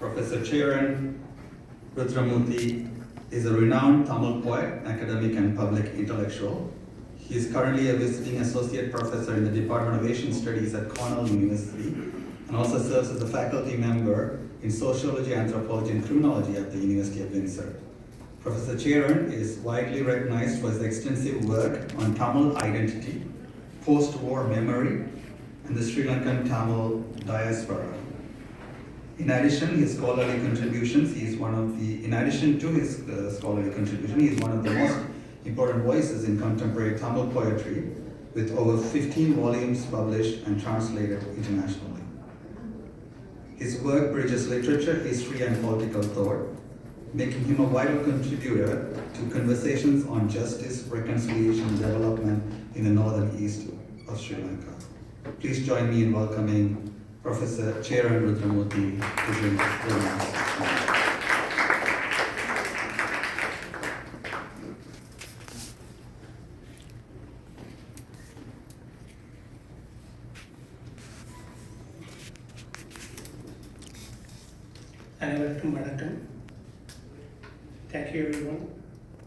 Professor Charan Rudramurthy is a renowned Tamil poet, academic, and public intellectual. He is currently a visiting associate professor in the Department of Asian Studies at Cornell University and also serves as a faculty member in Sociology, Anthropology, and Criminology at the University of Windsor. Professor Charan is widely recognized for his extensive work on Tamil identity, post-war memory, and the Sri Lankan Tamil diaspora. In addition to his scholarly contributions, he is one of the most important voices in contemporary Tamil poetry, with over 15 volumes published and translated internationally. His work bridges literature, history, and political thought, making him a vital contributor to conversations on justice, reconciliation, and development in the northern east of Sri Lanka. Please join me in welcoming Professor Charan Rudramurthy to the remarks. Vanakkam. Thank you, everyone.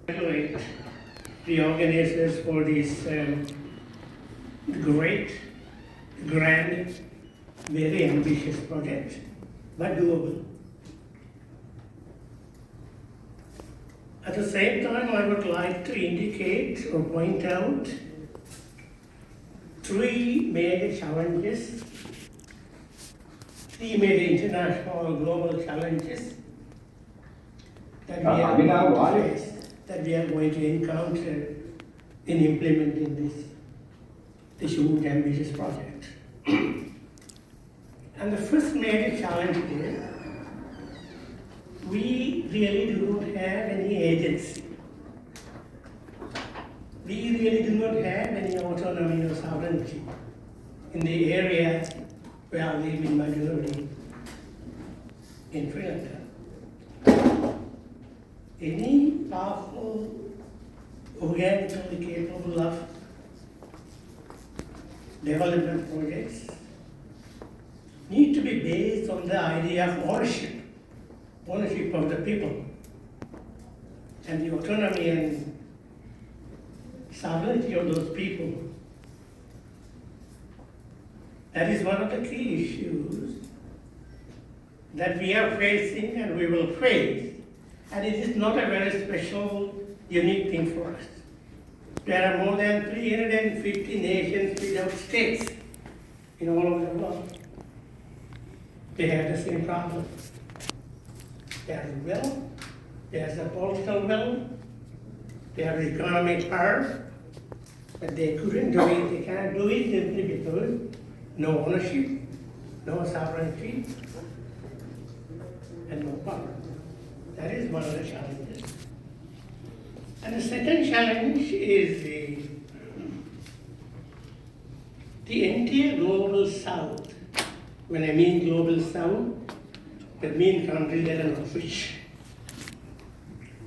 Congratulate the organizers for this great, grand, very ambitious project, but doable. At the same time, I would like to indicate or point out three major challenges, three major international or global challenges that we are going to encounter in implementing this huge ambitious project. And the first major challenge is we really do not have any agency. We really do not have any autonomy or sovereignty in the area where I live in majority in Sri Lanka. Any powerful, organically capable of development projects need to be based on the idea of ownership of the people, and the autonomy and sovereignty of those people. That is one of the key issues that we are facing and we will face, and it is not a very special, unique thing for us. There are more than 350 nations without states in all over the world. They have the same problem. There's will, there's a political will, they have the economic power, but they couldn't do it, they cannot do it simply because no ownership, no sovereignty, and no power. That is one of the challenges. And the second challenge is the entire global south. When I mean global south, that means countries that are not rich.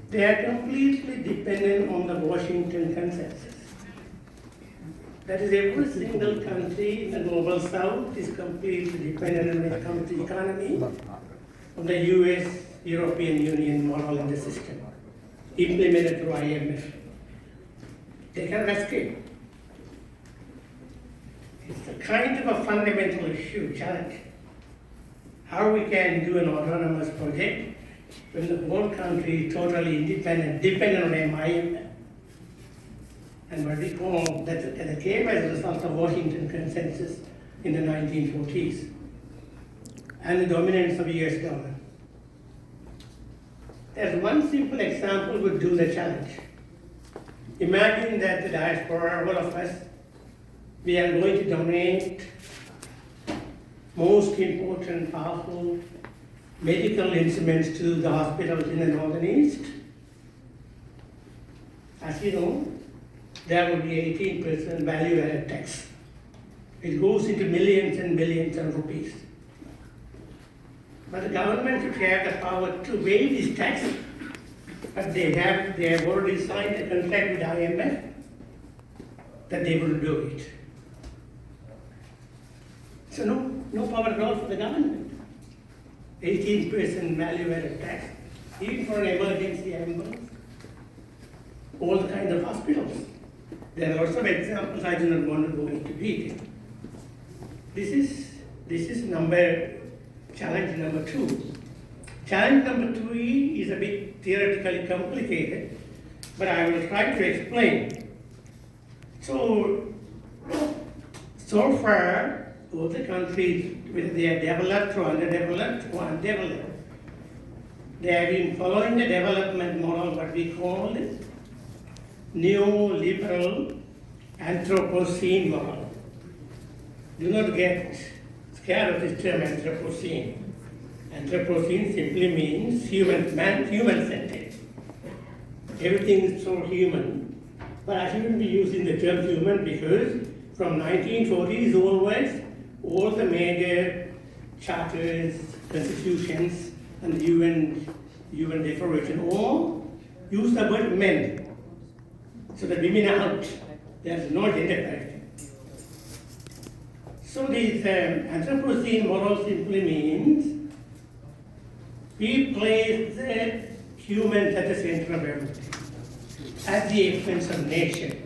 They are completely dependent on the Washington consensus. That is, every single country in the global south is completely dependent when it comes to economy on the US, European Union model in the system, implemented through IMF. They cannot escape. It's a kind of a fundamental issue, challenge. How we can do an autonomous project when the whole country is totally independent, dependent on IMF. And what we call that came as a result of Washington consensus in the 1940s and the dominance of the US dollar. As one simple example would do the challenge. Imagine that the diaspora, all of us, we are going to donate most important, powerful medical instruments to the hospitals in the northern east. As you know, there will be 18% value-added tax. It goes into millions and millions of rupees. But the government should have the power to waive this tax, but they have already signed a contract with IMF that they will do it. So no power at all for the government. 18% value-added tax, even for an emergency ambulance, all the kind of hospitals. There are lots of examples, I do not want to go into detail. This is challenge number 2. Challenge number 3 is a bit theoretically complicated, but I will try to explain. So far, all the countries, whether they are developed or underdeveloped or undeveloped, they have been following the development model, what we call neoliberal Anthropocene model. Do not get scared of this term Anthropocene. Anthropocene simply means human-centered. Everything is so human, but I shouldn't be using the term human because from 1940s onwards, all the major charters, constitutions, and the UN declaration all use the word men. So the women are out. There's no gender parity. So this Anthropocene model simply means we place the humans at the center of everything, at the expense of nature,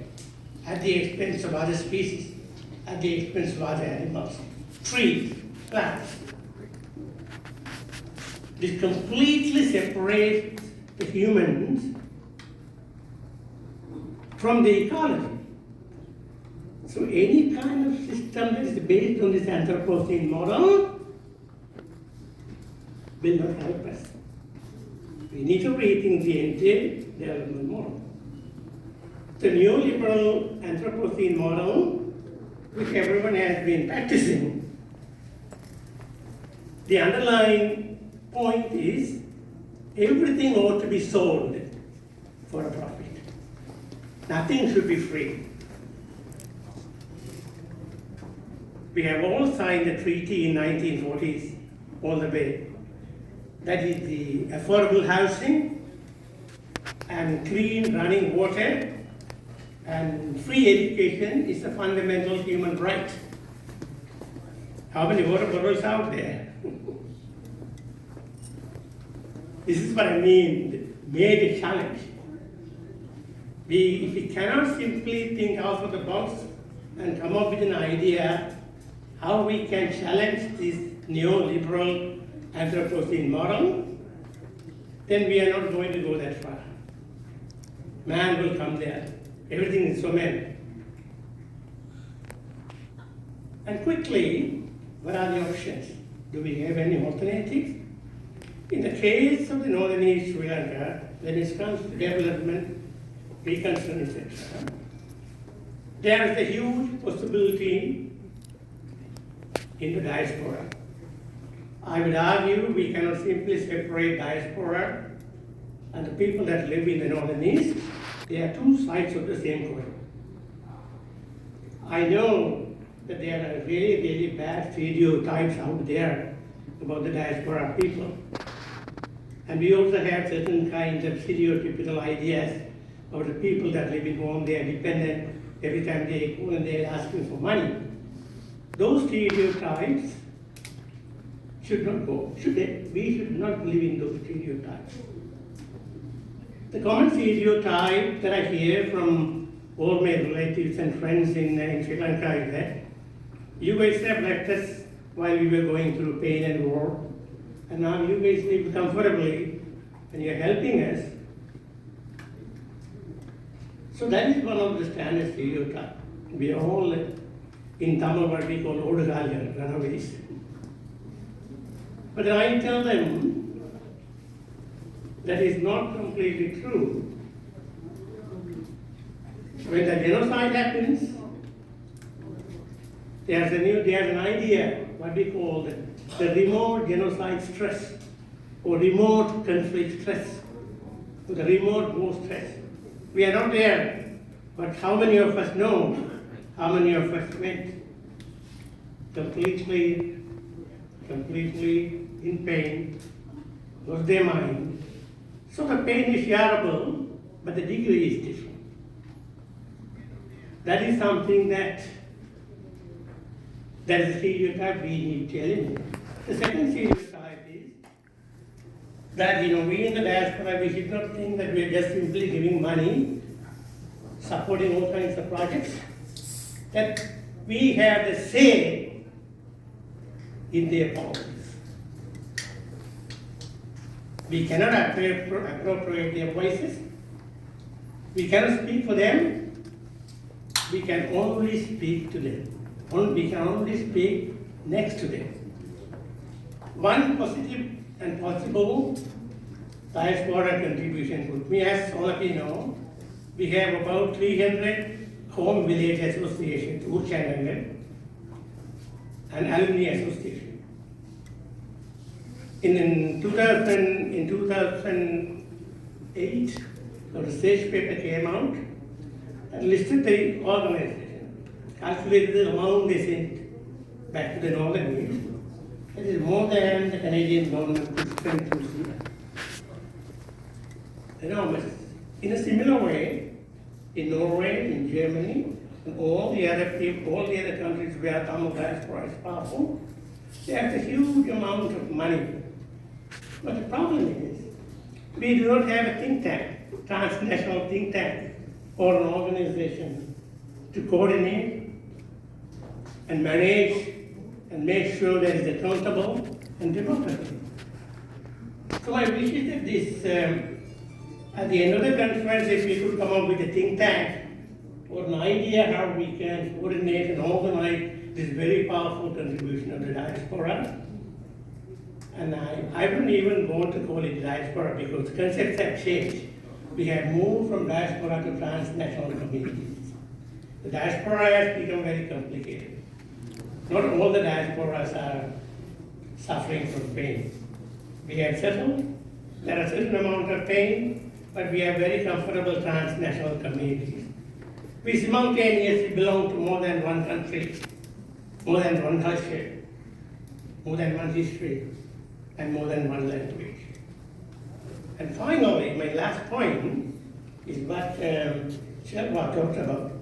at the expense of other species, at the expense of other animals, trees, plants. This completely separates the humans from the ecology. So any kind of system that is based on this Anthropocene model will not help us. We need to rethink the entire development model. The neoliberal Anthropocene model, which everyone has been practicing, the underlying point is everything ought to be sold for a profit. Nothing should be free. We have all signed the treaty in 1940s all the way. That is the affordable housing and clean running water and free education is a fundamental human right. How many water bottles out there? This is what I mean, the major challenge. If we cannot simply think out of the box and come up with an idea how we can challenge this neoliberal Anthropocene model, then we are not going to go that far. Man will come there. Everything is so man. And quickly, what are the options? Do we have any alternatives? In the case of the northern East Sri Lanka, when it comes to development, reconstruction, etc., there is a huge possibility in the diaspora. I would argue we cannot simply separate diaspora and the people that live in the northern east. They are two sides of the same coin. I know that there are really, really bad stereotypes out there about the diaspora people. And we also have certain kinds of stereotypical ideas about the people that live in home. They are dependent. Every time they call and they are asking for money. Those stereotypes should not go, should they? We should not believe in those stereotypes. The common stereotype that I hear from all my relatives and friends in Sri Lanka is that you guys have left us while we were going through pain and war, and now you guys live comfortably and you're helping us. So that is one of the standard stereotypes. We are all in Tamil what we call Odugal, runaways. But I tell them that is not completely true. When the genocide happens, there's an idea, what we call the remote genocide stress, or remote conflict stress, or the remote war stress. We are not there, but how many of us know? How many of us went? Completely in pain, lost their mind. So the pain is shareable, but the degree is different. That is something that is a stereotype we need to eliminate. The second stereotype is that, we in the diaspora, we should not think that we are just simply giving money, supporting all kinds of projects, that we have the say in their policies. We cannot appropriate their voices. We cannot speak for them. We can only speak to them. We can only speak next to them. One positive and possible diaspora contribution would be, as all of you know, we have about 300 home village associations, Uchanangan, and alumni association. In 2008, a research paper came out and listed the organization, calculated the amount they sent back to the northern needs. It is more than the Canadian government could spend to see. Enormous. In a similar way, in Norway, in Germany, and all the other countries where Tamil diaspora is powerful, they have a huge amount of money. But the problem is, we do not have a think tank, transnational think tank, or an organization to coordinate and manage and make sure that it's accountable and democratic. So my wish is that this, at the end of the conference, if we could come up with a think tank or an idea how we can coordinate and organize this very powerful contribution of the diaspora. And I wouldn't even want to call it diaspora because concepts have changed. We have moved from diaspora to transnational communities. The diaspora has become very complicated. Not all the diasporas are suffering from pain. We have settled, there are a certain amount of pain, but we have very comfortable transnational communities. We simultaneously belong to more than one country, more than one culture, more than one history, and more than one language. And finally, my last point is what Shelwa talked about,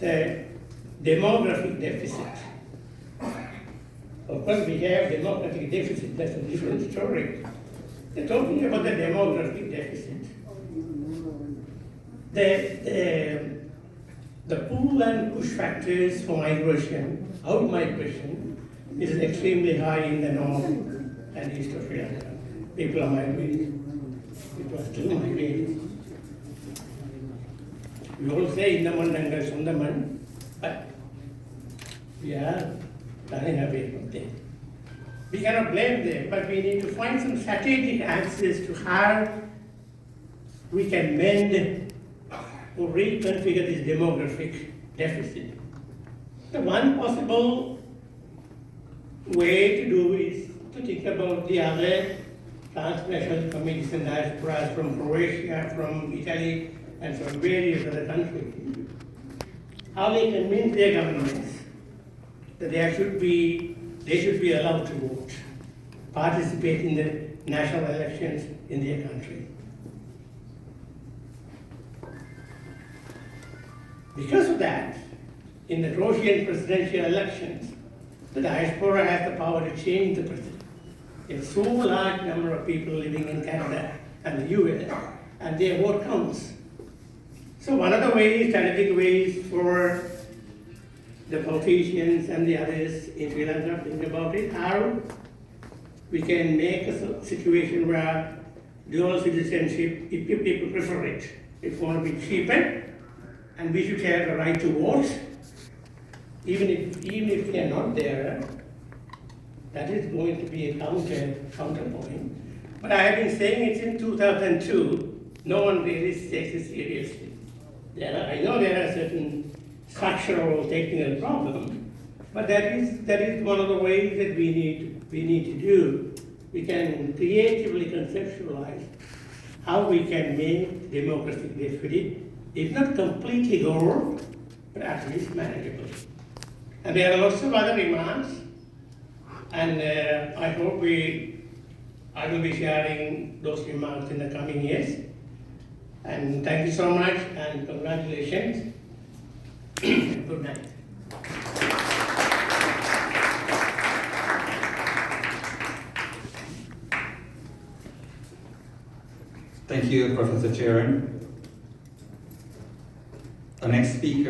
the demographic deficit. Of course, we have demographic deficit, that's a different story. They're talking about the demographic deficit. The pull and push factors for migration, out migration, is extremely high in the north and east of Sri Lanka. People are migrating. People are still migrating. We all say Indaman and Sundaman, but we are running away from them. We cannot blame them, but we need to find some strategic answers to how we can mend or reconfigure this demographic deficit. The one possible way to do is to think about the other transnational communities and diasporas from Croatia, from Italy, and from various other countries. How they convince their governments that they should be allowed to vote, participate in the national elections in their country. Because of that, in the Croatian presidential elections, the diaspora has the power to change the president. There's so large number of people living in Canada and the US, and their vote counts. So one of the ways, strategic ways for the politicians and the others in Sri Lanka think about it, how we can make a situation where dual citizenship, if people prefer it, it's going to be cheaper, and we should have the right to vote, even if they are not there. That is going to be a counterpoint. But I have been saying it since 2002. No one really takes it seriously. I know there are certain structural technical problems, but that is one of the ways that we need to do. We can creatively conceptualize how we can make democratic deficit, if not completely gone, but at least manageable. And there are lots of other remarks, and I hope I will be sharing those remarks in the coming years. And thank you so much, and congratulations. Good night. Thank you, Professor Charan. The next speaker